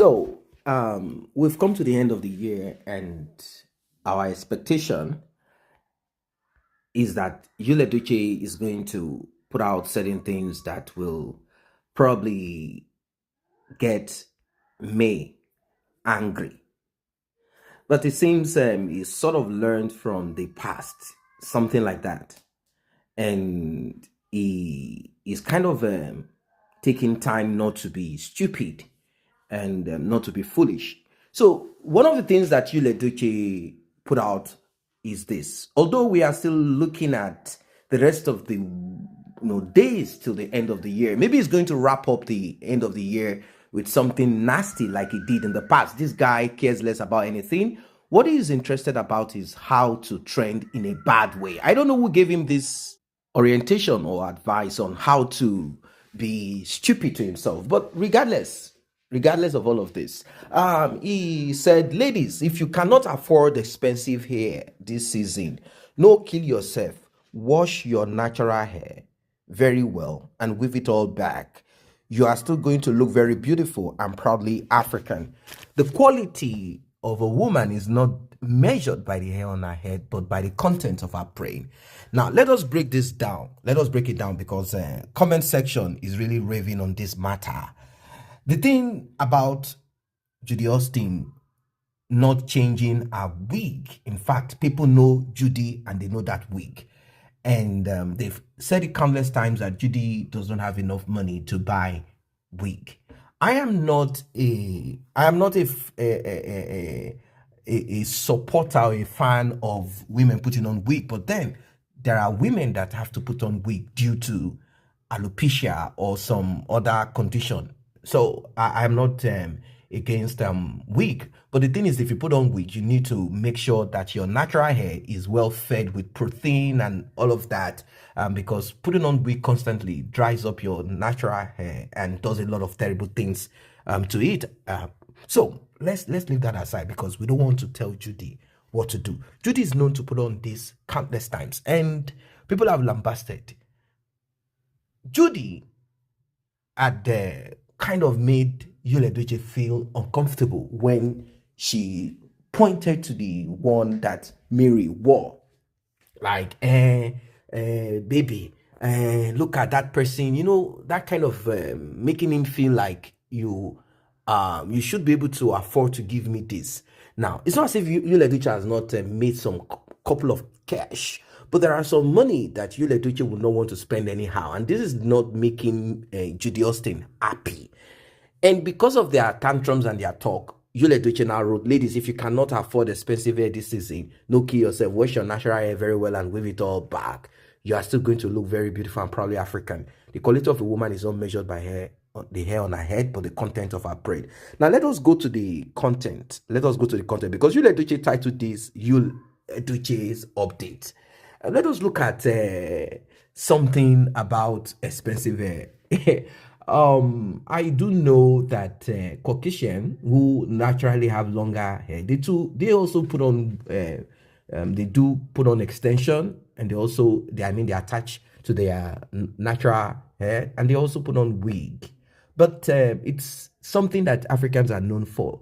So, we've come to the end of the year, and our expectation is that Yul Edochie is going to put out certain things that will probably get May angry. But it seems he sort of learned from the past, something like that. And he is kind of taking time not to be stupid and not to be foolish. So one of the things that Yul Edochie put out is this. Although we are still looking at the rest of the days till the end of the year, maybe he's going to wrap up the end of the year with something nasty like he did in the past. This guy cares less about anything. What he is interested about is how to trend in a bad way. I don't know who gave him this orientation or advice on how to be stupid to himself, but regardless of all of this, he said, ladies, if you cannot afford expensive hair this season, no, kill yourself. Wash your natural hair very well and weave it all back. You are still going to look very beautiful and proudly African. The quality of a woman is not measured by the hair on her head, but by the content of her brain. Now, let us break this down. Let us break it down because comment section is really raving on this matter. The thing about Judy Austin not changing her wig, in fact, people know Judy and they know that wig. And they've said it countless times that Judy does not have enough money to buy wig. I am not a supporter or a fan of women putting on wig, but then there are women that have to put on wig due to alopecia or some other condition. So I'm not against wig, but the thing is, if you put on wig, you need to make sure that your natural hair is well fed with protein and all of that, because putting on wig constantly dries up your natural hair and does a lot of terrible things to it. So let's leave that aside because we don't want to tell Judy what to do. Judy is known to put on this countless times, and people have lambasted. Judy had kind of made Yul Edochie feel uncomfortable when she pointed to the one that Mary wore. Like, baby, look at that person. You know, that kind of making him feel like you should be able to afford to give me this. Now, it's not as if Yul Edochie has not made some couple of cash, but there are some money that Yul Edochie would not want to spend anyhow, and this is not making Judy Austin happy. And because of their tantrums and their talk, Yul Edochie now wrote, ladies, if you cannot afford expensive hair this season, no, kill yourself, wash your natural hair very well and weave it all back. You are still going to look very beautiful and proudly African. The quality of a woman is not measured by the hair on her head, but the content of her brain. Now, let us go to the content. Let us go to the content because Yul Edochie titled this Yul Edochie's update. Let us look at something about expensive hair. I do know that Caucasian who naturally have longer hair, they also put on they do put on extension, and they attach to their natural hair, and they also put on wig. But it's something that Africans are known for,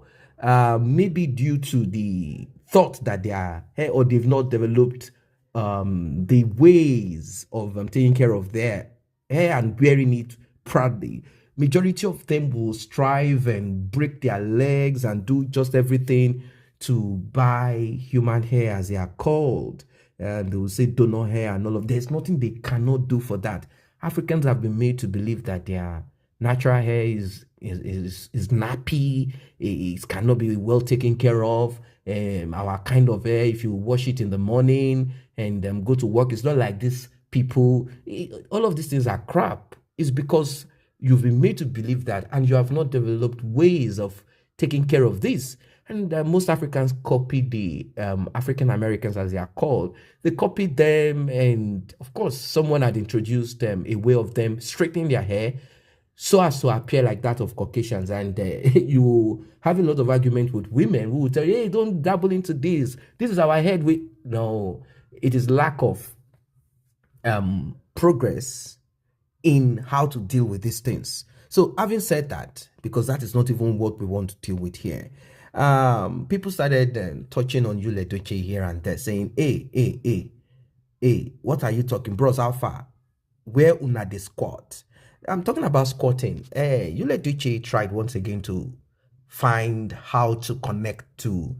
maybe due to the thought that their hair, or they've not developed the ways of taking care of their hair and wearing it proudly. Majority of them will strive and break their legs and do just everything to buy human hair, as they are called. And they will say donor hair and all of. There's nothing they cannot do for that. Africans have been made to believe that their natural hair is nappy, it cannot be well taken care of. Our kind of hair, if you wash it in the morning and go to work, it's not like this people. All of these things are crap. It's because you've been made to believe that, and you have not developed ways of taking care of this. And most Africans copy the African Americans, as they are called. They copied them, and of course, someone had introduced them a way of them straightening their hair so as to appear like that of Caucasians. And you have a lot of argument with women who will tell you, hey, don't dabble into this. This is our head. No, it is lack of progress in how to deal with these things. So having said that, because that is not even what we want to deal with here, people started touching on Yul Edochie here and there, saying, hey, what are you talking, bros? How far? Where una the squat? I'm talking about squatting. Yul Edochie tried once again to find how to connect to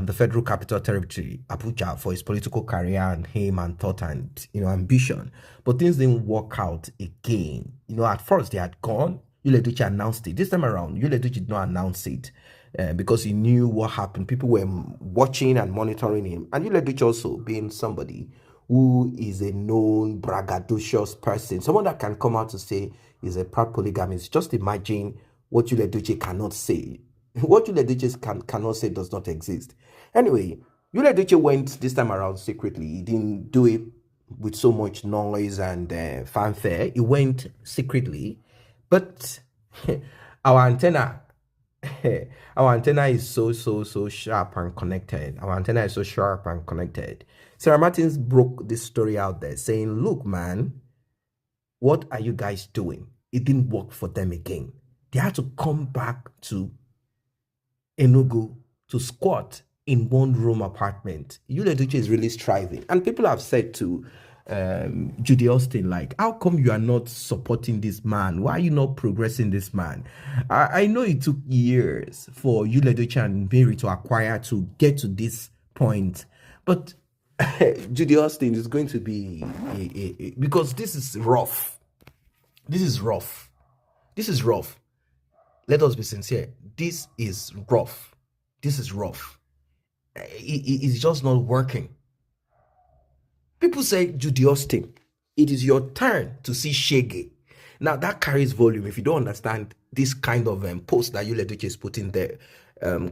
the Federal Capital Territory, Abuja, for his political career and aim and thought and ambition. But things didn't work out again. At first they had gone. Yul Edochie announced it. This time around, Yul Edochie did not announce it because he knew what happened. People were watching and monitoring him. And Yul Edochie also being somebody who is a known braggadocious person, someone that can come out to say he's a proud polygamist. Just imagine what Yul Edochie cannot say. What Yul Edochie cannot say does not exist. Anyway, Yul Edochie went this time around secretly. He didn't do it with so much noise and fanfare. He went secretly, but our antenna our antenna is so sharp and connected. Our antenna is so sharp and connected. Sarah Martins broke this story out there saying, look, man, what are you guys doing? It didn't work for them again. They had to come back to Enugu to squat in one-room apartment. Yul Edochie is really striving. And people have said to Judy Austin, like, how come you are not supporting this man? Why are you not progressing this man? I know it took years for Yul Edochie and Mary to acquire to get to this point, but Judy Austin is going to be because this is rough. This is rough. This is rough. Let us be sincere. This is rough. This is rough. It's just not working. People say, Judy Austin, it is your turn to see Shege. Now, that carries volume if you don't understand this kind of post that Yul Edochie is putting there.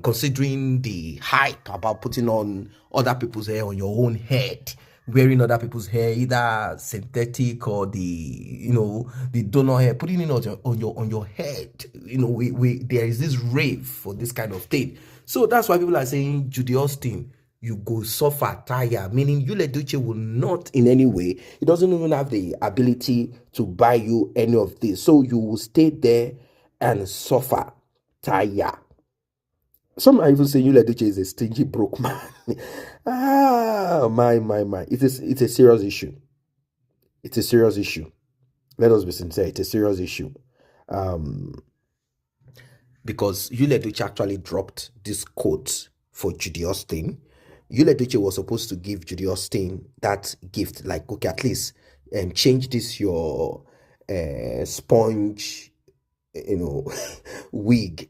Considering the hype about putting on other people's hair on your own head, wearing other people's hair, either synthetic or the donor hair, putting it on your head. There is this rave for this kind of thing. So that's why people are saying, Judy Austin, you go suffer, tire, meaning Yul Edochie will not in any way, he doesn't even have the ability to buy you any of this. So you will stay there and suffer, tire. Some are even saying Yul Edochie is a stingy broke man. My. It's a serious issue. It's a serious issue. Let us be sincere. It's a serious issue. Because Yul Edochie actually dropped this quote for Judy Austin. Yul Edochie was supposed to give Judy Austin that gift, like, okay, at least change this your sponge, wig.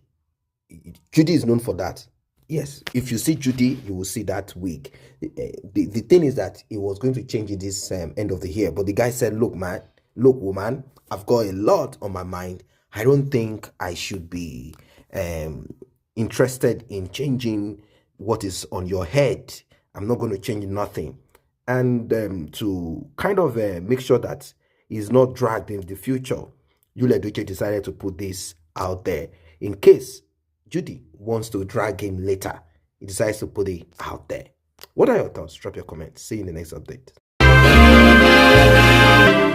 Judy is known for that. Yes, if you see Judy, you will see that wig. The thing is that he was going to change it this end of the year, but the guy said, look, woman, I've got a lot on my mind. I don't think I should be interested in changing what is on your head. I'm not going to change nothing. And to kind of make sure that he's not dragged in the future, Yul Edochie decided to put this out there in case Judy wants to drag him later. He decides to put it out there. What are your thoughts? Drop your comments. See you in the next update.